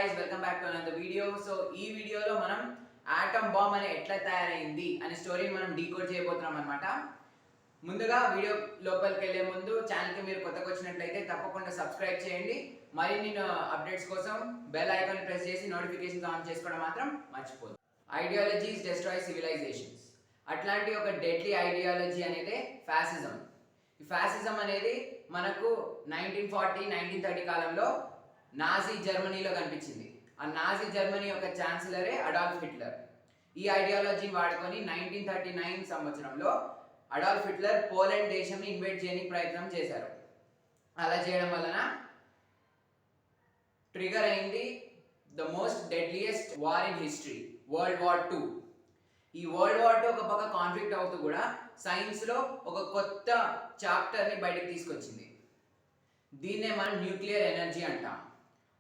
guys, welcome back to another video. So ఈ వీడియోలో మనం ఆటమ్ బాంబ్ అనే ఎట్లా తయారైంది అనే స్టోరీని మనం డీకోడ్ చేయబోతున్నాం అన్నమాట. ముందుగా వీడియో లోపలికి వెళ్ళే ముందు ఛానల్కి మీరు కొత్తగా వచ్చినట్లయితే తప్పకుండా సబ్స్క్రైబ్ చేయండి. మరిన్ని అప్డేట్స్ కోసం బెల్ ఐకాన్ ప్రెస్ చేసి నోటిఫికేషన్స్ ఆన్ చేసుకోవడం మాత్రం మర్చిపోదు. Ideologies destroy civilisations. అట్లాంటి ఒక డెడ్లీ ఐడియాలజీ అనేది ఫ్యాసిజం. ఈ ఫ్యాసిజం అనేది మనకు 1940, 1930 కాలంలో నాజీ జర్మనీలో కనిపించింది. ఆ నాజీ జర్మనీ యొక్క ఛాన్సలరే అడాల్ఫ్ హిట్లర్. ఈ ఐడియాలజీని వాడుకొని 1939 సంవత్సరంలో అడాల్ఫ్ హిట్లర్ పోలాండ్ దేశంని ఇన్వైట్ చేయడానికి ప్రయత్నం చేశారు. అలా చేయడం వలన ట్రిగర్ అయింది the most deadliest war in history, world war 2. ఈ వరల్డ్ వార్ 2 ఒక పక్క కాన్ఫ్లిక్ట్ అవుతూ కూడా సైన్స్లో ఒక కొత్త చాప్టర్ని బయటకు తీసుకొచ్చింది. దీన్నే మనం న్యూక్లియర్ ఎనర్జీ అంటాం.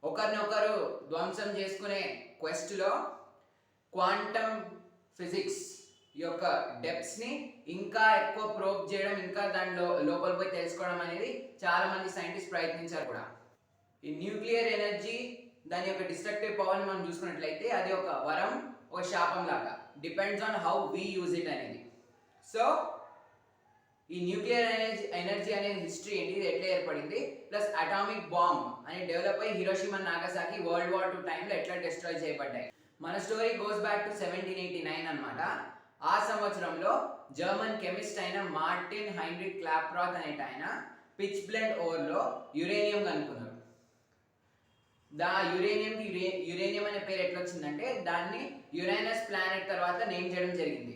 ఒకరినొకరు ధ్వంసం చేసుకునే క్వెస్ట్లో క్వాంటమ్ ఫిజిక్స్ యొక్క డెప్త్స్ని ఇంకా ఎక్కువ ప్రోబ్ చేయడం, ఇంకా దానిలో లోపల పోయి తెలుసుకోవడం అనేది చాలామంది సైంటిస్ట్ ప్రయత్నించారు కూడా. ఈ న్యూక్లియర్ ఎనర్జీ దాని యొక్క డిస్ట్రక్టివ్ పవర్ని మనం చూసుకున్నట్లయితే అది ఒక వరం, ఒక శాపం లాగా. Depends on how we use it అనేది. సో ఈ న్యూక్లియర్ ఎనర్జీ అనే హిస్టరీ ఏంటి, ఇది ఎట్లా ఏర్పడింది, ప్లస్ అటామిక్ బాంబ్ అని డెవలప్ అయ్యి హిరోషిమా నాగసాకి వరల్డ్ వార్ 2 టైంలో ఎట్లా డిస్ట్రాయ్ చేయబడ్డాయి. మన స్టోరీ గోస్ బ్యాక్ టు 1789 అన్నమాట. ఆ సంవత్సరంలో జర్మన్ కెమిస్ట్ అయిన మార్టిన్ హైన్రిక్ క్లాప్రాత్ అనేట ఆయన పిచ్ బ్లెండ్ ఓర్లో యురేనియం కనుక్కున్నారు. యురేనియం అనే పేరు ఎట్లా వచ్చిందంటే దాన్ని యురేనస్ ప్లానెట్ తర్వాత నేమ్ చేయడం జరిగింది.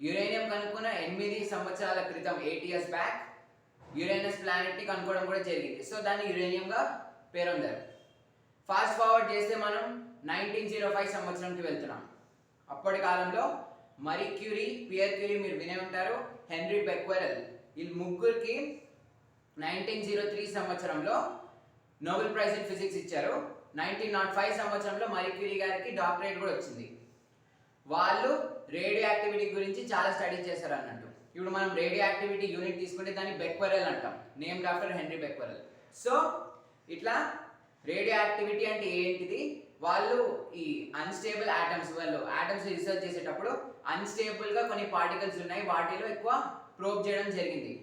యురేనియం కనుక్కున్న 8 సంవత్సరాల క్రితం, 8 years బ్యాక్, యురేనస్ ప్లానెట్ని కనుక్కోవడం కూడా జరిగింది. సో దాన్ని యురేనియంగా పేరొందారు. ఫాస్ట్ ఫార్వర్డ్ చేస్తే మనం 1905 సంవత్సరంకి వెళ్తున్నాం. అప్పటి కాలంలో మరీ క్యూరీ, పియర్ క్యూరీ మీరు వినే ఉంటారు, హెన్రీ బెక్వెరెల్, ఈ ముగ్గురికి 1903 సంవత్సరంలో నోబెల్ ప్రైజ్ ఇన్ ఫిజిక్స్ ఇచ్చారు. 1905 సంవత్సరంలో మరీ క్యూరీ గారికి డాక్టరేట్ కూడా వచ్చింది. వాళ్ళు రేడియో యాక్టివిటీ గురించి చాలా స్టడీస్ చేశారు అన్నట్టు. ఇప్పుడు మనం రేడియో యాక్టివిటీ యూనిట్ తీసుకుంటే దాన్ని బెక్వెరెల్ అంటాం, named after henry Becquerel. So ఇట్లా రేడియో యాక్టివిటీ అంటే ఏంటిది, వాళ్ళు ఈ అన్స్టేబుల్ ఆటమ్స్, వాళ్ళు ఆటమ్స్ రీసెర్చ్ చేసేటప్పుడు అన్స్టేబుల్గా కొన్ని పార్టికల్స్ ఉన్నాయి, వాటిలో ఎక్కువ ప్రోబ్ చేయడం జరిగింది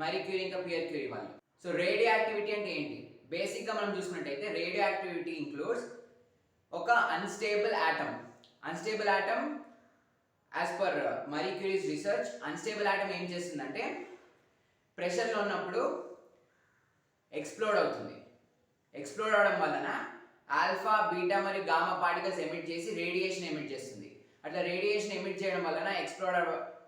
మరీ క్యూరీ ఇంకా పియర్ క్యూరీ వాళ్ళు. సో రేడియో యాక్టివిటీ అంటే ఏంటి, బేసిక్గా మనం చూసుకున్నట్టయితే రేడియో యాక్టివిటీ ఇంక్లూడ్స్ ఒక unstable atom. Unstable atom as per మరీ క్యూరీస్ రీసెర్చ్, అన్స్టేబుల్ ఆటమ్ ఏం చేస్తుందంటే ప్రెషర్లో ఉన్నప్పుడు ఎక్స్ప్లోడ్ అవుతుంది. ఎక్స్ప్లోడ్ అవడం వలన ఆల్ఫా, బీటా మరియు గామా పార్టికల్స్ ఎమిట్ చేసి రేడియేషన్ ఎమిట్ చేస్తుంది. అట్లా రేడియేషన్ ఎమిట్ చేయడం వలన ఎక్స్ప్లోడ్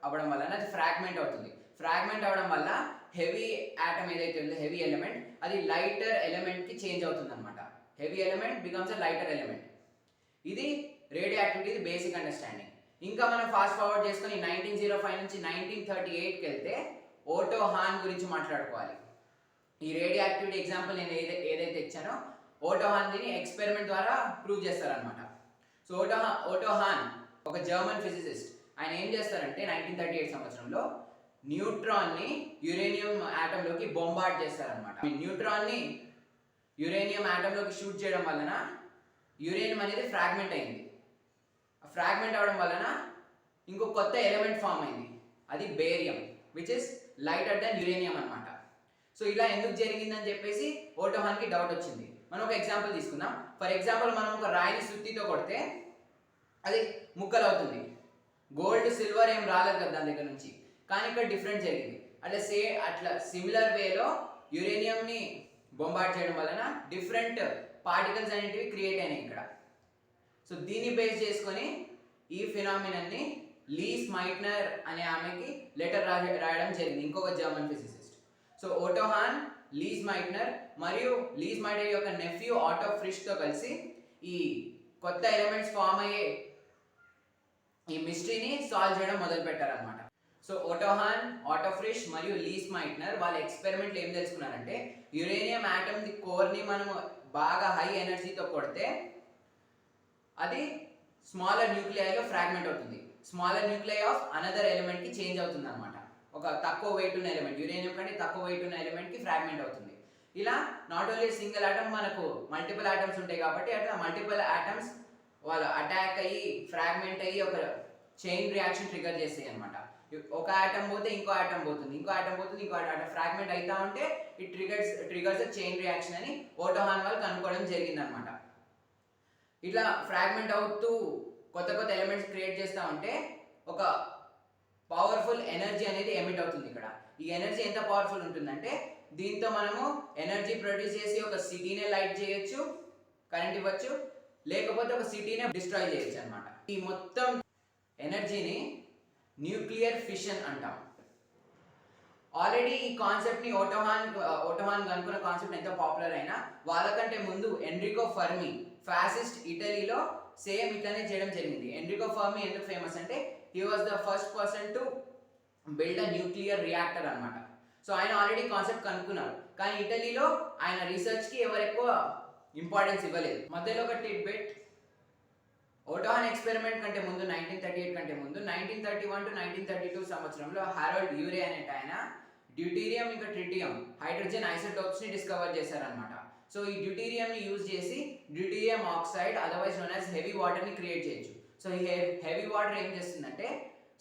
అవ్వడం వలన అది ఫ్రాగ్మెంట్ అవుతుంది. ఫ్రాగ్మెంట్ అవ్వడం వల్ల హెవీ ఆటమ్ ఏదైతే ఉందో, హెవీ ఎలిమెంట్, అది లైటర్ ఎలిమెంట్కి చేంజ్ అవుతుంది అనమాట. Heavy element becomes a lighter element. ఇది రేడియో యాక్టివిటీ, ఇది బేసిక్ అండర్స్టాండింగ్. ఇంకా మనం ఫాస్ట్ ఫార్వర్డ్ చేసుకొని 1905 నుంచి 1938కి వెళ్తే ఓటో హాన్ గురించి మాట్లాడుకోవాలి. ఈ రేడియో యాక్టివిటీ ఎగ్జాంపుల్ నేను ఏదైతే ఇచ్చానో ఓటో హాన్ దీన్ని ఎక్స్పెరిమెంట్ ద్వారా ప్రూవ్ చేస్తారనమాట. సో ఓటో హాన్ ఒక జర్మన్ ఫిజిసిస్ట్. ఆయన ఏం చేస్తారంటే 1938 సంవత్సరంలో న్యూట్రాన్ని యురేనియం ఆటంలోకి బొంబార్డ్ చేస్తారనమాట. న్యూట్రాన్ని యురేనియం ఆటంలోకి షూట్ చేయడం వలన యురేనియం అనేది ఫ్రాగ్మెంట్ అయింది. ఫ్రాగ్మెంట్ అవడం వలన ఇంకో కొత్త ఎలిమెంట్ ఫామ్ అయింది, అది barium, which is lighter than uranium అనమాట. సో ఇలా ఎందుకు జరిగిందని చెప్పేసి ఓటో హాన్కి డౌట్ వచ్చింది. మనం ఒక ఎగ్జాంపుల్ తీసుకుందాం. ఫర్ ఎగ్జాంపుల్ మనం ఒక రాయిని సుత్తితో కొడితే అది ముక్కలు అవుతుంది. గోల్డ్, సిల్వర్ ఏం రాలేదు కదా దాని దగ్గర నుంచి, కానీ ఇక్కడ డిఫరెంట్ జరిగింది. అట్లా సిమిలర్ వేలో యురేనియంని బొంబార్డ్ చేయడం వలన డిఫరెంట్ పార్టికల్స్ అనేటివి క్రియేట్ అయినాయి ఇక్కడ. సో దీన్ని బేస్ చేసుకొని ఈ ఫినామినన్ని లీస్ మైట్నర్ అనే ఆమెకి లెటర్ రాయడం జరిగింది, ఇంకొక జర్మన్ ఫిజిసిస్ట్. సో ఓటో హాన్, లీస్ మైట్నర్ మరియు లీస్ మైట్నర్ యొక్క నెఫ్యూ ఆటో ఫ్రిష్తో కలిసి ఈ కొత్త ఎలిమెంట్స్ ఫామ్ అయ్యే ఈ మిస్టరీని సాల్వ్ చేయడం మొదలు పెట్టారనమాట. సో ఓటో హాన్, ఆటో ఫ్రిష్ మరియు లీస్ మైట్నర్ వాళ్ళ ఎక్స్పెరిమెంట్లు ఏం తెలుసుకున్నారంటే యురేనియం ఆటమ్ ది కోర్ని మనం బాగా హై ఎనర్జీతో కొడితే అది స్మాలర్ న్యూక్లియైలో ఫ్రాగ్మెంట్ అవుతుంది. స్మాలర్ న్యూక్లియై ఆఫ్ అనదర్ ఎలిమెంట్కి చేంజ్ అవుతుంది అనమాట. ఒక తక్కువ వెయిట్ ఉన్న ఎలిమెంట్, యురేనియం కంటే తక్కువ వెయిట్ ఉన్న ఎలిమెంట్కి ఫ్రాగ్మెంట్ అవుతుంది. ఇలా నాట్ ఓన్లీ సింగిల్ ఆటమ్, మనకు మల్టిపుల్ ఆటమ్స్ ఉంటాయి కాబట్టి అట్లా మల్టిపుల్ ఆటమ్స్ వాళ్ళు అటాక్ అయ్యి ఫ్రాగ్మెంట్ అయ్యి ఒక చైన్ రియాక్షన్ ట్రిగర్ చేస్తాయి అనమాట. ఒక ఆటమ్ పోతే ఇంకో ఆటమ్ పోతుంది, ఇంకో ఆటమ్ పోతుంది, ఇంకో ఆటమ్ ఫ్రాగ్మెంట్ అవుతా ఉంటే ఇట్ ట్రిగర్స్ చైన్ రియాక్షన్ అని ఓటో హాన్ వాళ్ళు కనుక్కోవడం జరిగింది అనమాట. ఇట్లా ఫ్రాగ్మెంట్ అవుతూ కొత్త కొత్త ఎలిమెంట్స్ క్రియేట్ చేస్తూ ఉంటే ఒక పవర్ఫుల్ ఎనర్జీ అనేది ఎమిట్ అవుతుంది. ఇక్కడ ఈ ఎనర్జీ ఎంత పవర్ఫుల్ ఉంటుందంటే దీంతో మనము ఎనర్జీ ప్రొడ్యూస్ చేసి ఒక సిటీనే లైట్ చేయొచ్చు, కరెంట్ ఇవ్వచ్చు, లేకపోతే ఒక సిటీనే డిస్ట్రాయ్ చేయొచ్చు అనమాట. ఈ మొత్తం ఎనర్జీని న్యూక్లియర్ ఫిషన్ అంటాం. ఆల్రెడీ ఈ కాన్సెప్ట్ ని ఓటోహాన్ కనుక్కున్న కాన్సెప్ట్ ఎంత పాపులర్ అయినా వాళ్ళకంటే ముందు ఎన్రికో ఫెర్మి ఫాసిస్ట్ ఇటలీలో సేమ్ ఇట్లనే చేయడం జరిగింది. ఎన్రికో ఫెర్మి ఎందుకు ఫేమస్ అంటే he was the first person to build a nuclear reactor అనమాట. సో ఆయన ఆల్రెడీ కాన్సెప్ట్ కనుక్కున్నారు, కానీ ఇటలీలో ఆయన రీసెర్చ్ కి ఎవరు ఎక్కువ ఇంపార్టెన్స్ ఇవ్వలేదు. మధ్యలో ఒక టిడ్బిట్, ఓటోహాన్ ఎక్స్పెరిమెంట్ కంటే ముందు 1938 కంటే ముందు 1931 టు 1932 సంవత్సరంలో హారోల్డ్ యూరే అనే ఆయన డ్యూటీరియం ఇంకా ట్రిటియం హైడ్రోజన్ ఐసోటోప్స్ ని డిస్కవర్ చేశారనమాట. సో ఈ డ్యూటీరియం ని యూజ్ చేసి deuterium oxide otherwise known as heavy water ని క్రియేట్ చేయొచ్చు. సో ఈ హెవీ వాటర్ ఏం చేస్తుందంటే,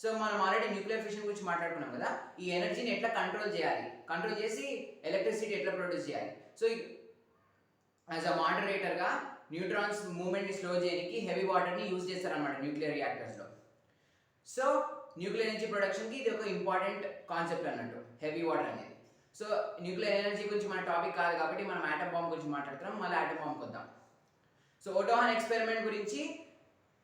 సో మనం ఆల్రెడీ న్యూక్లియర్ ఫిషన్ గురించి మాట్లాడుకున్నాం కదా, ఈ ఎనర్జీని ఎట్లా కంట్రోల్ చేయాలి, కంట్రోల్ చేసి ఎలక్ట్రిసిటీ ఎట్లా ప్రొడ్యూస్ చేయాలి. సో యాజ్ అ మోడరేటర్గా న్యూట్రాన్స్ మూవ్మెంట్ని స్లో చేయడానికి హెవీ వాటర్ని యూజ్ చేస్తారనమాట న్యూక్లియర్ రియాక్టర్స్లో. సో న్యూక్లియర్ ఎనర్జీ ప్రొడక్షన్కి ఇది ఒక ఇంపార్టెంట్ కాన్సెప్ట్ అన్నట్టు హెవీ వాటర్ అనేది. సో న్యూక్లియర్ ఎనర్జీ గురించి మన టాపిక్ కాదు కాబట్టి మనం ఆటమ్ బాంబ్ గురించి మాట్లాడుతున్నాం. మళ్ళీ ఆటమ్ బాంబ్కి వద్దాం. సో ఓటోహాన్ ఎక్స్పెరిమెంట్ గురించి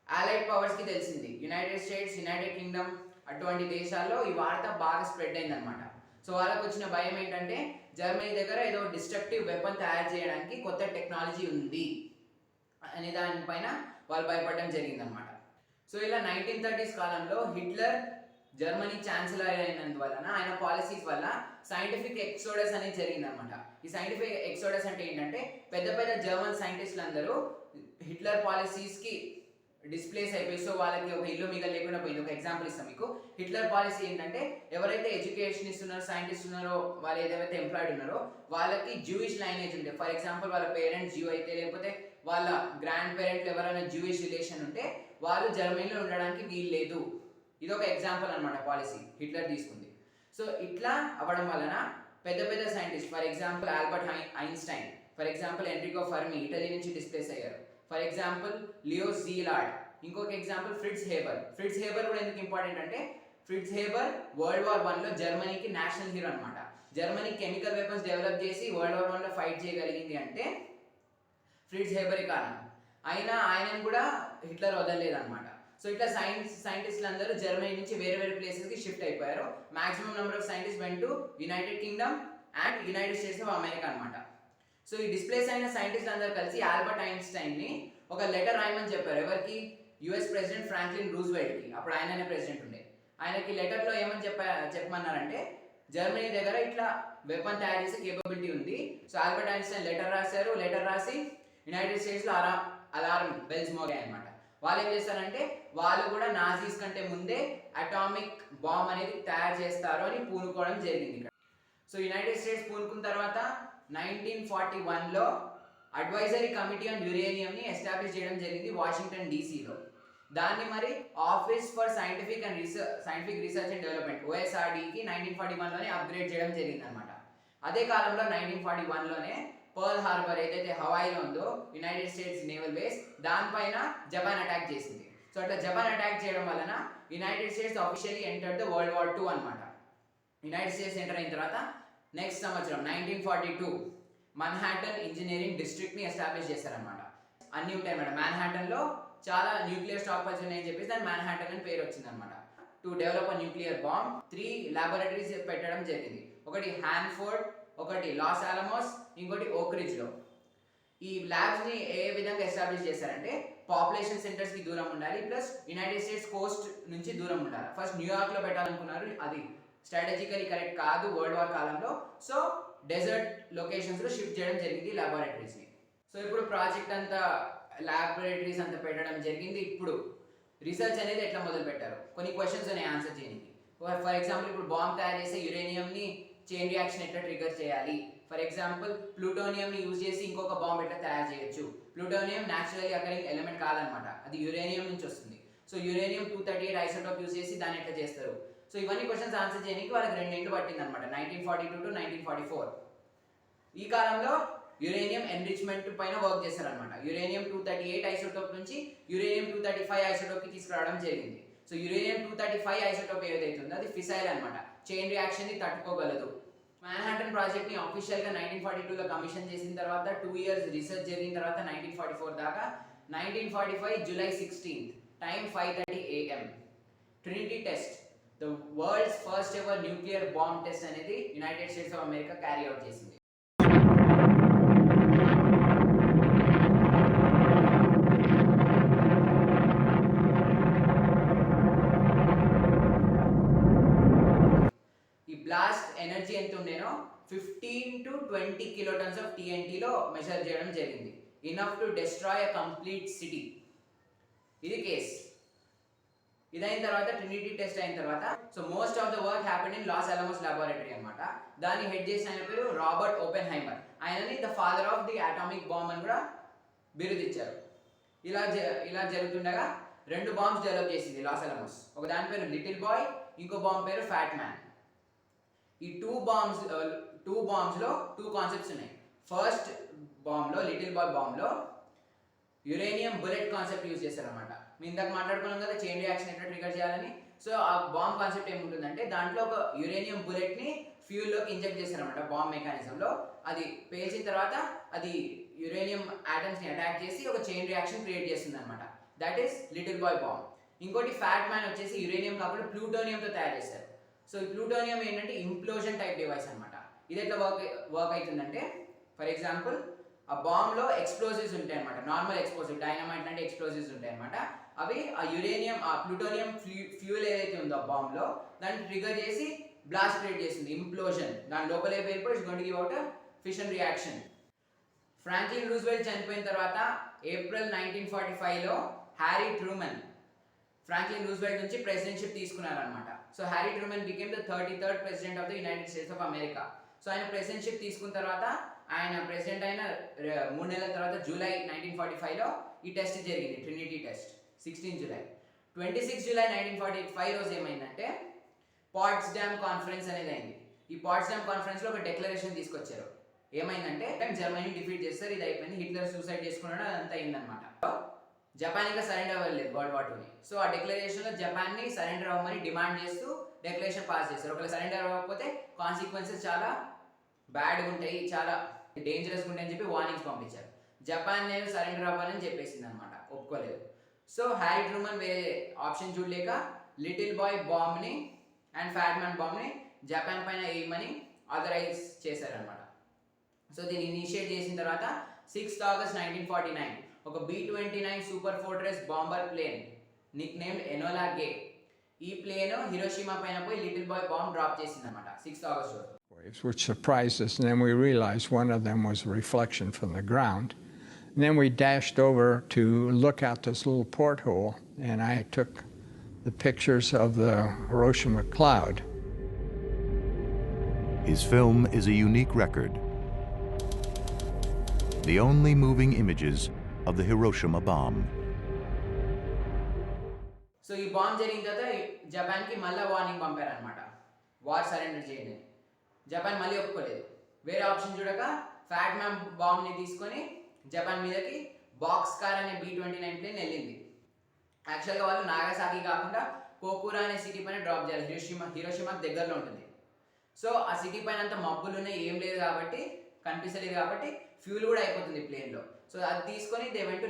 అలైడ్ పవర్స్కి తెలిసింది. యునైటెడ్ స్టేట్స్, యునైటెడ్ కింగ్డమ్ అటువంటి దేశాల్లో ఈ వార్త బాగా స్ప్రెడ్ అయిందనమాట. సో వాళ్ళకు వచ్చిన భయం ఏంటంటే జర్మనీ దగ్గర ఏదో డిస్ట్రక్టివ్ వెపన్ తయారు చేయడానికి కొత్త టెక్నాలజీ ఉంది అనే దానిపైన వాళ్ళు భయపడడం జరిగిందనమాట. సో ఇలా 1930s కాలంలో హిట్లర్ జర్మనీ ఛాన్సలర్ అయినందువలన ఆయన పాలసీస్ వల్ల సైంటిఫిక్ ఎక్సోడస్ అనేది జరిగిందనమాట. ఈ సైంటిఫిక్ ఎక్సోడస్ అంటే ఏంటంటే పెద్ద పెద్ద జర్మన్ సైంటిస్టులు అందరూ హిట్లర్ పాలసీస్కి డిస్ప్లేస్ అయిపోయి, సో వాళ్ళకి ఒక ఇల్లు మిగల లేకుండా పోయింది. ఒక ఎగ్జాంపుల్ ఇస్తాం మీకు. హిట్లర్ పాలసీ ఏంటంటే ఎవరైతే ఎడ్యుకేషనిస్ట్ ఉన్నారో, సైంటిస్ట్ ఉన్నారో, వాళ్ళు ఏదైతే ఎంప్లాయిడ్ ఉన్నారో వాళ్ళకి జూయిష్ లైనేజ్ ఉంటే, ఫర్ ఎగ్జాంపుల్ వాళ్ళ పేరెంట్స్ జ్యూ అయితే లేకపోతే వాళ్ళ గ్రాండ్ పేరెంట్లు ఎవరైనా జూయిష్ రిలేషన్ ఉంటే వాళ్ళు జర్మనీలో ఉండడానికి వీలు లేదు. ఇది ఒక ఎగ్జాంపుల్ అనమాట పాలసీ హిట్లర్ తీసుకుంది. సో ఇట్లా అవ్వడం వలన పెద్ద పెద్ద scientist, for example Albert Einstein, for example Enrico Fermi Italy నుంచి డిస్ప్లేస్ అయ్యారు. ఫర్ ఎగ్జాంపుల్ లియో జీలార్డ్, ఇంకొక example Fritz Haber. Fritz Haber కూడా ఎందుకు ఇంపార్టెంట్ అంటే Fritz Haber World War I లో జర్మనీకి నేషనల్ హీరో అనమాట. జర్మనీ కెమికల్ వెపన్స్ డెవలప్ చేసి World War I లో ఫైట్ చేయగలిగింది అంటే ఫ్రిట్జ్ హేబరే కారణం. అయినా ఆయనను కూడా హిట్లర్ వదలలేదు అనమాట. సో ఇట్లా సైంటిస్టులు అందరూ జర్మనీ నుంచి వేరే వేరే ప్లేసెస్కి షిఫ్ట్ అయిపోయారు. Maximum number of scientist went to United Kingdom and United States of America అనమాట. సో ఈ డిస్ప్లేస్ అయిన సైంటిస్ట్ అందరూ కలిసి ఆల్బర్ట్ ఐన్స్టైన్ని ఒక లెటర్ రాయమని చెప్పారు. ఎవరికి? యుఎస్ ప్రెసిడెంట్ ఫ్రాంక్లిన్ రూజ్వెల్ట్కి. అప్పుడు ఆయననే ప్రెసిడెంట్ ఉండే. ఆయనకి లెటర్లో ఏమని చెప్పమన్నారంటే జర్మనీ దగ్గర ఇట్లా వెపన్ తయారు చేసే కేపబిలిటీ ఉంది. సో ఆల్బర్ట్ ఐన్స్టైన్ లెటర్ రాశారు. లెటర్ రాసి యునైటెడ్ స్టేట్స్లో అలారం బెల్స్ మోగాయి అనమాట. వాళ్ళు ఏం చేస్తారంటే వాళ్ళు కూడా నాజీస్ కంటే ముందే అటామిక్ బాంబ్ అనేది తయారు చేస్తారు అని పూనుకోవడం జరిగింది ఇక్కడ. సో యునైటెడ్ స్టేట్స్ పూనుకున్న తర్వాత 1941లో అడ్వైజరీ కమిటీ ఆన్ యురేనియంని ఎస్టాబ్లిష్ చేయడం జరిగింది వాషింగ్టన్ డీసీలో. దాన్ని మరి office for scientific research and development OSRDకి 1941లోనే అప్గ్రేడ్ చేయడం జరిగింది అనమాట. అదే కాలంలో 1941లోనే పర్ల్ హార్బర్ ఏదైతే హవాయిలో ఉందో యునైటెడ్ స్టేట్స్ నేవల్ బేస్, దానిపైన జపాన్ అటాక్ చేసింది. సో అట్లా జపాన్ అటాక్ చేయడం వలన United states officially entered the World War II అనమాట. యునైటెడ్ స్టేట్స్ ఎంటర్ అయిన తర్వాత నెక్స్ట్ సంవత్సరం 1942 మన్హాటన్ ఇంజనీరింగ్ డిస్ట్రిక్ట్ని ఎస్టాబ్లిష్ చేశారనమాట. అన్నీ ఉంటాయి మేడం. మ్యాన్హాటన్లో చాలా న్యూక్లియర్ స్టాక్ పల్స్ ఉన్నాయని చెప్పేసి దాని మ్యాన్హాటన్ అని పేరు వచ్చిందనమాట. To develop a nuclear bomb 3 laboratories పెట్టడం జరిగింది. ఒకటి హ్యాన్ఫోర్డ్, ఒకటి లాస్ ఆలమోస్, ఇంకోటి ఓక్రిడ్జ్లో. ఈ ల్యాబ్స్ని ఏ విధంగా ఎస్టాబ్లిష్ చేశారంటే పాపులేషన్ సెంటర్స్కి దూరం ఉండాలి, ప్లస్ యునైటెడ్ స్టేట్స్ కోస్ట్ నుంచి దూరం ఉండాలి. ఫస్ట్ న్యూయార్క్లో పెట్టాలనుకున్నారు, అది స్ట్రాటజికలీ కరెక్ట్ కాదు వరల్డ్ వార్ కాలంలో. సో డెజర్ట్ లొకేషన్స్లో షిఫ్ట్ చేయడం జరిగింది ల్యాబొరేటరీస్ని. సో ఇప్పుడు ప్రాజెక్ట్ అంతా ల్యాబొరేటరీస్ అంతా పెట్టడం జరిగింది. ఇప్పుడు రీసెర్చ్ అనేది ఎట్లా మొదలు పెట్టారు, కొన్ని క్వశ్చన్స్ ఉన్నాయి ఆన్సర్ చేయడానికి. ఫర్ ఎగ్జాంపుల్ ఇప్పుడు బాంబ్ తయారు చేసే యురేనియంని చైన్ రియాక్షన్ ఎట్లా ట్రిగర్ చేయాలి, ఫర్ ఎగ్జాంపుల్ ప్లూటోనియంని యూజ్ చేసి ఇంకొక బాంబ్ ఎట్లా తయారు చేయొచ్చు. ప్లూటోనియం న్యాచురల్లీ అకరింగ్ ఎలిమెంట్ కాదనమాట, అది యురేనియం నుంచి వస్తుంది. సో యురేనియం 238 ఐసోటోప్ యూజ్ చేసి దాన్ని ఎట్లా చేస్తారు. సో ఇవన్నీ క్వశ్చన్స్ ఆన్సర్ చేయడానికి వాళ్ళకి 2 ఏళ్ళు పట్టింది అనమాట, 1942 to 1944. ఈ కాలంలో యురేనియం ఎన్రిచ్మెంట్ పైన వర్క్ చేశారనమాట. యురేనియం 238 ఐసోటోప్ నుంచి యురేనియం 235 ఐసోటోప్కి తీసుకురావడం జరిగింది. సో యురేనియం 235 ఐసోటోప్ ఏదైతే ఉందో అది ఫిసైల్ అనమాట, చైన్ రియాక్షన్ని తట్టుకోగలదు. మాన్హాటన్ ప్రాజెక్ట్ని అఫీషియల్గా 1942లో కమిషన్ చేసిన తర్వాత 2 years రీసెర్చ్ జరిగిన తర్వాత 1944 దాకా 1945 July 16th time 5:30 AM Trinity test, the world's first ever nuclear bomb test అనేది United States of America carry out చేసింది. బ్లాస్ట్ ఎనర్జీ ఎంత ఉండేనో 15 to 20 కిలోటన్స్ ఆఫ్ TNTలో మెజర్ చేయడం జరిగింది. Enough to destroy a complete city. ఇది case. ఇదైన తర్వాత ట్రినిటీ టెస్ట్ అయిన తర్వాత so most of the work happened in Los Alamos laboratory అనమాట. దాన్ని హెడ్ చేసిన ఆయన పేరు రాబర్ట్ ఓపెన్హైమర్. ఆయనని the father of the atomic bomb అని కూడా బిరుదిచ్చారు. ఇలా జరుగుతుండగా 2 బాంబ్స్ డెవలప్ చేసింది లాస్ అలమోస్. ఒక దాని పేరు లిటిల్ బాయ్, ఇంకో బాంబ్ పేరు ఫ్యాట్ మ్యాన్. ఈ 2 బాంబ్స్లో 2 కాన్సెప్ట్స్ ఉన్నాయి. ఫస్ట్ బాంబ్లో, లిటిల్ బాయ్ బాంబ్లో యురేనియం బుల్లెట్ కాన్సెప్ట్ యూజ్ చేశారనమాట. మేము ఇందాక మాట్లాడుకున్నాం కదా చైన్ రియాక్షన్ ఎట్లా ట్రిగర్ చేయాలని. సో ఆ బాంబ్ కాన్సెప్ట్ ఏముంటుందంటే దాంట్లో ఒక యురేనియం బుల్లెట్ని ఫ్యూల్లోకి ఇంజెక్ట్ చేశారనమాట బాంబ్ మెకానిజంలో. అది పేల్చిన తర్వాత అది యురేనియం ఆటమ్స్ని అటాక్ చేసి ఒక చైన్ రియాక్షన్ క్రియేట్ చేస్తుంది అనమాట. That is little boy bomb. ఇంకోటి ఫ్యాట్ మ్యాన్ వచ్చేసి యురేనియం కాకుండా ప్లూటోనియంతో తయారు చేశారు. సో ఈ ప్లూటోనియం ఏంటంటే ఇంప్లోజన్ టైప్ డివైస్ అనమాట. ఇది ఎట్లా వర్క్ అవుతుందంటే ఫర్ ఎగ్జాంపుల్ ఆ బాంబ్లో ఎక్స్ప్లోజివ్స్ ఉంటాయి అనమాట. నార్మల్ ఎక్స్ప్లోజివ్, డైనమైట్ అంటే ఎక్స్ప్లోజివ్స్ ఉంటాయి అనమాట. అవి ఆ యురేనియం, ఆ ప్లూటోనియం ఫ్యూయల్ ఏదైతే ఉందో ఆ బాంబ్లో దాన్ని ట్రిగర్ చేసి బ్లాస్ట్ క్రియేట్ చేస్తుంది, ఇంప్లోజన్. దాని లోపల అయిపోయి it's going to give out fission reaction. Franklin Roosevelt చనిపోయిన తర్వాత ఏప్రిల్ 1945లో హ్యారీ ట్రూమన్ ఫ్రాంక్లిన్ రూజ్వెల్ట్ నుంచి ప్రెసిడెన్షిప్ తీసుకున్నారనమాట. So Harry Truman became the 33rd president of the United States of America. So ఆయన ప్రెసిడెన్షిప్ తీసుకున్న తర్వాత ఆయన ప్రెసిడెంట్ అయిన 3 నెలల తర్వాత జూలై 1945లో ఈ టెస్ట్ జరిగింది, ట్రినిటీ టెస్ట్. 16 జూలై 26 జూలై 1945 రోజు ఏమైందంటే పాట్స్డామ్ కాన్ఫరెన్స్ అనేది అయింది. ఈ పాట్స్డామ్ కాన్ఫరెన్స్లో ఒక డెక్లరేషన్ తీసుకొచ్చారు. ఏమైందంటే జర్మనీ డిఫీట్ చేస్తారు, ఇది అయిపోయింది, హిట్లర్ సూసైడ్ చేసుకున్నాడు, అదంతా అయిందనమాట. జపాన్ ఇంకా సరెండర్ అవ్వలేదు వరల్డ్ వార్ 2ని. సో ఆ డెక్లరేషన్లో జపాన్ని సరెండర్ అవ్వమని డిమాండ్ చేస్తూ డెక్లరేషన్ పాస్ చేస్తారు. ఒకవేళ సరెండర్ అవ్వకపోతే కాన్సిక్వెన్సెస్ చాలా బ్యాడ్గా ఉంటాయి, చాలా డేంజరస్గా ఉంటాయని చెప్పి వార్నింగ్స్ పంపించారు. జపాన్ నేను సరెండర్ అవ్వాలని చెప్పేసింది అనమాట, ఒప్పుకోలేదు. సో హ్యారీ ట్రూమన్ వేరే ఆప్షన్ చూడలేక లిటిల్ బాయ్ బాంబ్ని అండ్ ఫ్యాట్ మ్యాన్ బాంబ్ని జపాన్ పైన వేయమని ఆథరైజ్ చేశారనమాట. సో దీన్ని ఇనిషియేట్ చేసిన తర్వాత 6th August 1949 ఒక B-29 super fortress bomber plane nicknamed Enola Gay, ఈ ప్లేన్ హిరోషిమా పైన పోయి లిటిల్ బాయ్ బాంబ్ డ్రాప్ చేసింది అనమాట 6th August రోజు. Which surprised us, and then we realized one of them was a reflection from the ground. And then we dashed over to look out this little porthole, and I took the pictures of the Hiroshima cloud. His film is a unique record. The only moving images of the Hiroshima bomb. So ఈ bomb జరిగిన తర్వాత జపాన్కి మళ్ళీ warning పంపారనమాట, war surrender చేయండి. Japan మళ్ళీ ఒప్పుకోలేదు. వేరే option చూడక fat Man బాంబ్ని తీసుకొని జపాన్ మీదకి బాక్స్ కార్ అనే B-29 ప్లేన్ వెళ్ళింది. యాక్చువల్గా వాళ్ళు నాగసాకి కాకుండా కోకురా అనే సిటీ పైన డ్రాప్ చేయాలి, హిరోషిమా దగ్గరలో ఉంటుంది. సో ఆ సిటీ పైన అంత మబ్బులు ఉన్నాయి, ఏం లేదు కాబట్టి, కనిపించలేదు కాబట్టి ఫ్యూల్ కూడా అయిపోతుంది ప్లేన్లో. సో అది తీసుకొని దే వెంట్ టు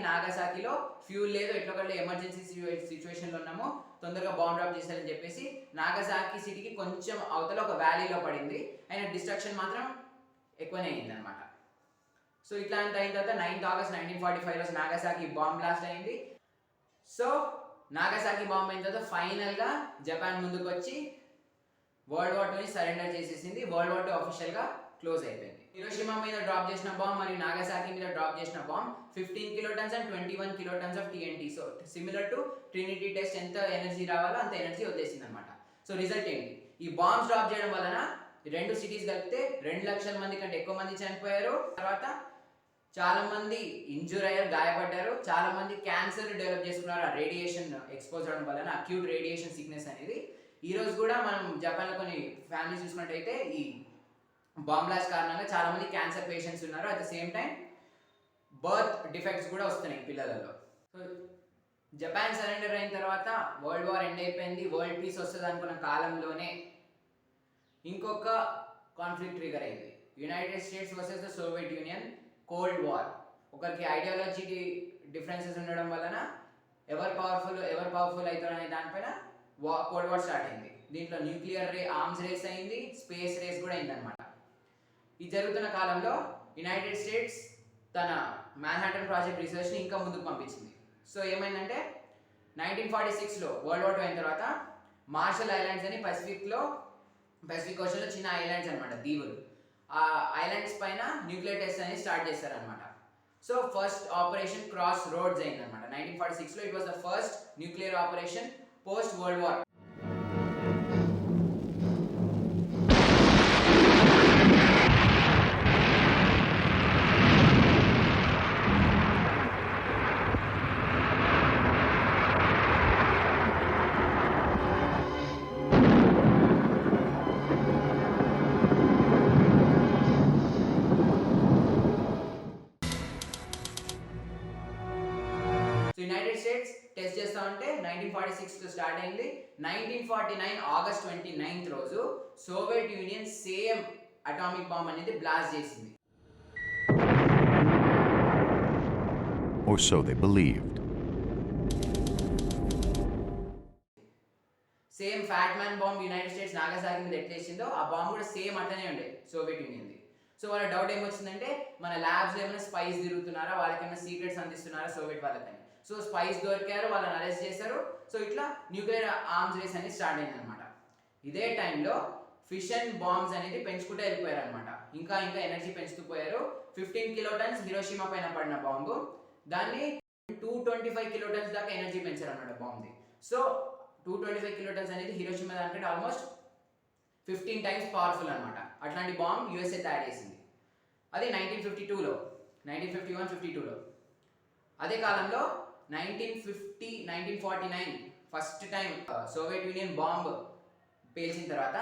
నాగసాకిలో ఫ్యూల్ లేదు, ఎట్లొకళ్ళు ఎమర్జెన్సీ సిచ్యువేషన్లో ఉన్నామో తొందరగా బాంబ్ డ్రాప్ చేశారని చెప్పేసి నాగసాకి సిటీకి కొంచెం అవతల ఒక వ్యాలీలో పడింది. అయిన డిస్ట్రక్షన్ మాత్రం ఎక్కువనే అయింది అనమాట. సో ఇట్లా అంత అయిన తర్వాత 9th August 1945 రోజు నాగసాకి బాంబ్ బ్లాస్ట్ అయింది. సో నాగసాకి బాంబ్ అయిన తర్వాత ఫైనల్గా జపాన్ ముందుకు వచ్చి వరల్డ్ వార్ 2ని సరెండర్ చేసేసింది. వరల్డ్ వార్ 2 అఫీషియల్గా క్లోజ్ అయిపోయింది. హిరోషిమా మీద డ్రాప్ చేసిన బాంబ్ మరియు నాగసాకి మీద డ్రాప్ చేసిన bomb 15 kilotons and 21 kilotons of TNT. So similar to Trinity test ఎంత ఎనర్జీ రావాలో అంత ఎనర్జీ వదిలేసింది అనమాట. సో రిజల్ట్ ఏంటి, ఈ బాంబ్స్ డ్రాప్ చేయడం వలన ఈ 2 సిటీస్ కలిపితే 2 లక్షల మంది కంటే ఎక్కువ మంది చనిపోయారు. తర్వాత చాలా మంది ఇంజూర్ అయ్యారు, గాయపడ్డారు. చాలా మంది క్యాన్సర్ డెవలప్ చేసుకున్నారు ఆ రేడియేషన్ ఎక్స్పోజ్ అవడం వలన, అక్యూట్ రేడియేషన్ సిక్నెస్ అనేది. ఈ రోజు కూడా మనం జపాన్లో కొన్ని ఫ్యామిలీస్ చూసుకున్నట్టయితే ఈ బాంబ్ బ్లాస్ట్ కారణంగా చాలా మంది క్యాన్సర్ పేషెంట్స్ ఉన్నారు. At the same time birth defects కూడా వస్తున్నాయి పిల్లలలో. సో జపాన్ సరెండర్ అయిన తర్వాత వరల్డ్ వార్ ఎండ్ అయిపోయింది, వరల్డ్ పీస్ వస్తుంది అనుకున్న కాలంలోనే ఇంకొక కాన్ఫ్లిక్ట్ ట్రిగర్ అయింది. United states versus the Soviet union, cold war. ఒకరికి ఐడియాలజీకి డిఫరెన్సెస్ ఉండడం వలన ఎవరు పవర్ఫుల్ అవుతారు అనే దానిపైన కోల్డ్ వార్ స్టార్ట్ అయింది. దీంట్లో న్యూక్లియర్ ఆర్మ్స్ రేస్ అయింది, స్పేస్ రేస్ కూడా అయింది అనమాట. ఈ జరుగుతున్న కాలంలో యునైటెడ్ స్టేట్స్ తన మ్యాన్హాటన్ ప్రాజెక్ట్ రీసెర్చ్ని ఇంకా ముందుకు పంపించింది. సో ఏమైందంటే 1946లో వరల్డ్ వార్ 2 అయిన తర్వాత మార్షల్ ఐలాండ్స్ అని పసిఫిక్ ఓషన్లో చిన్న ఐలాండ్స్ అనమాట, దీవులు. ఆ ఐలాండ్స్ పైన న్యూక్లియర్ టెస్ట్ అనేది స్టార్ట్ చేశారనమాట. So first operation Crossroads అయిందనమాట 1946లో. It was the first nuclear operation post world war. United States test చేస్తా ఉంటే 1946 స్టార్ట్ అయింది. 1949 ఆగస్ట్ 29 రోజు Soviet Union same atomic bomb అనేది బ్లాస్ట్ చేసింది. Or so they believed. Same Fat Man bomb United States Nagasaki మీద ఎట్లేసిందో ఆ bomb కూడా same అట్లనే ఉండే సోవియట్ యూనియన్ది. సో వాళ్ళ డౌట్ ఏమొచ్చిందంటే మన ల్యాబ్స్లో ఏమైనా స్పైస్ తిరుగుతున్నారా, వాళ్ళకేమైనా సీక్రెట్స్ అందిస్తున్నారా సోవియట్ వాళ్ళకని. సో స్పైస్ దొరికారు, వాళ్ళని అరెస్ట్ చేశారు. సో ఇట్లా న్యూక్లియర్ ఆర్మ్స్ రేస్ అనేది స్టార్ట్ అయింది అనమాట. ఇదే టైంలో ఫిషన్ బాంబ్స్ అనేది పెంచుకుంటూ వెళ్ళిపోయారు అనమాట. ఇంకా ఎనర్జీ పెంచుతూ పోయారు. 15 కిలోటన్స్ హిరోషిమా పైన పడిన బాంబు, దాన్ని 225 కిలోటన్స్ దాకా ఎనర్జీ పెంచారు అనమాట బాంబ్ది. సో 225 కిలోటన్స్ అనేది హిరోషిమా దానికంటే ఆల్మోస్ట్ 15 టైమ్స్ పవర్ఫుల్ అనమాట. అట్లాంటి బాంబ్ యూఎస్ఏ తయారు చేసింది. అది 1951, 52లో. అదే కాలంలో 1949 first time Soviet Union bomb పేల్చిన తర్వాత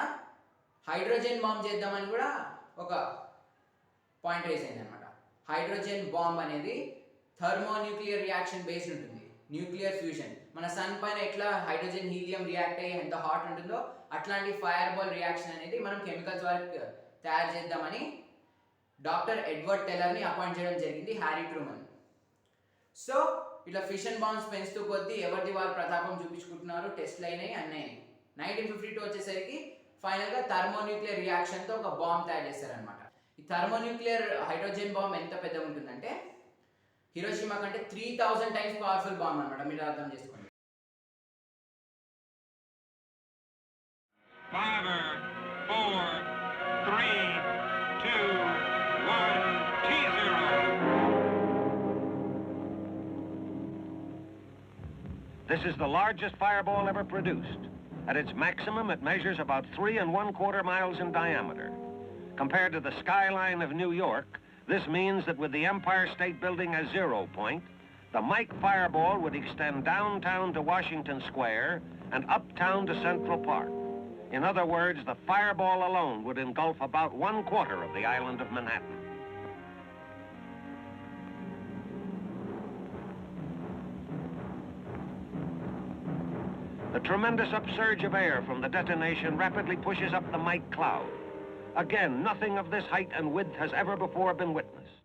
హైడ్రోజన్ బాంబ్ చేద్దామని కూడా ఒక పాయింట్ రేస్ అయింది అనమాట. హైడ్రోజన్ బాంబ్ అనేది థర్మోన్యూక్లియర్ రియాక్షన్ బేస్డ్ ఉంటుంది, న్యూక్లియర్ ఫ్యూజన్. మన సన్ పైన ఎట్లా హైడ్రోజన్ హీలియం రియాక్ట్ అయ్యి ఎంత హాట్ ఉంటుందో అట్లాంటి ఫైర్ బాల్ రియాక్షన్ అనేది మనం కెమికల్స్ వరకు తయారు చేద్దామని డాక్టర్ ఎడ్వర్డ్ టెల్లర్ని అపాయింట్ చేయడం జరిగింది, హ్యారీ ట్రూమన్. సో ఇట్లా ఫిషన్ బాంబ్స్ పెంచుతూ కొద్దీ ఎవరిది వాళ్ళు ప్రతాపం చూపించుకుంటున్నారు, టెస్ట్లు అయినాయి, అన్నీ. 1952 వచ్చేసరికి ఫైనల్గా థర్మోన్యూక్లియర్ రియాక్షన్తో ఒక బాంబ్ తయారు చేశారనమాట. ఈ థర్మోన్యూక్లియర్ హైడ్రోజన్ బాంబ్ ఎంత పెద్దగా ఉంటుందంటే హిరోషిమా కంటే 3000 టైమ్స్ పవర్ఫుల్ బాంబ్ అనమాట. మీరు అర్థం చేసుకోండి. 5, 4, 3, 2, 1, T0. This is the largest fireball ever produced. At its maximum, it measures about 3 1/4 miles in diameter. Compared to the skyline of New York, this means that with the Empire State Building as 0 point, the Mike fireball would extend downtown to Washington Square and uptown to Central Park. In other words, the fireball alone would engulf about 1/4 of the island of Manhattan. The tremendous upsurge of air from the detonation rapidly pushes up the Mike cloud. Again, nothing of this height and width has ever before been witnessed.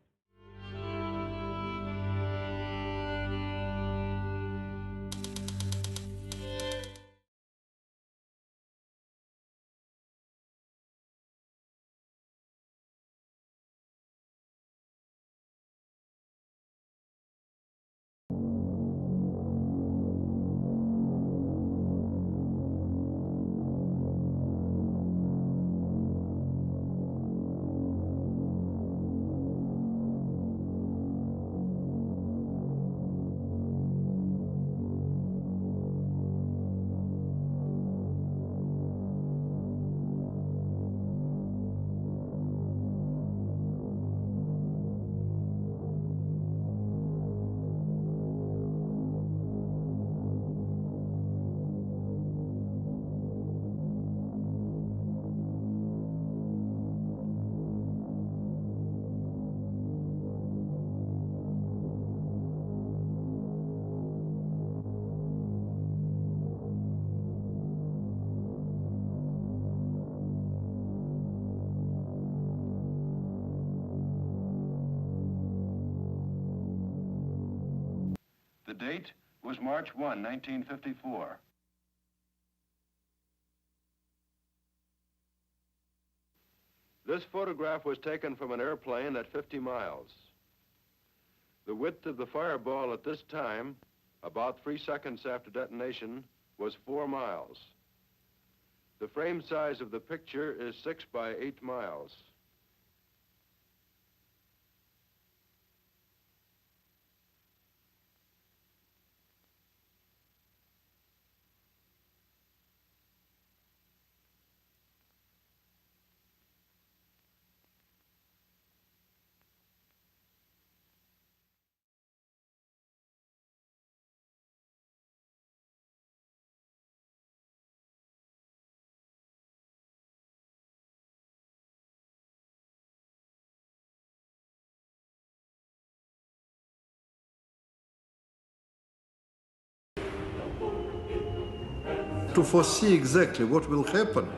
date was March 1, 1954. This photograph was taken from an airplane at 50 miles. The width of the fireball at this time, about 3 seconds after detonation, was 4 miles. The frame size of the picture is 6 by 8 miles. To foresee exactly what will happen.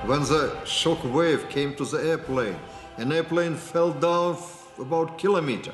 When the shock wave came to the airplane, an airplane fell down about a kilometer.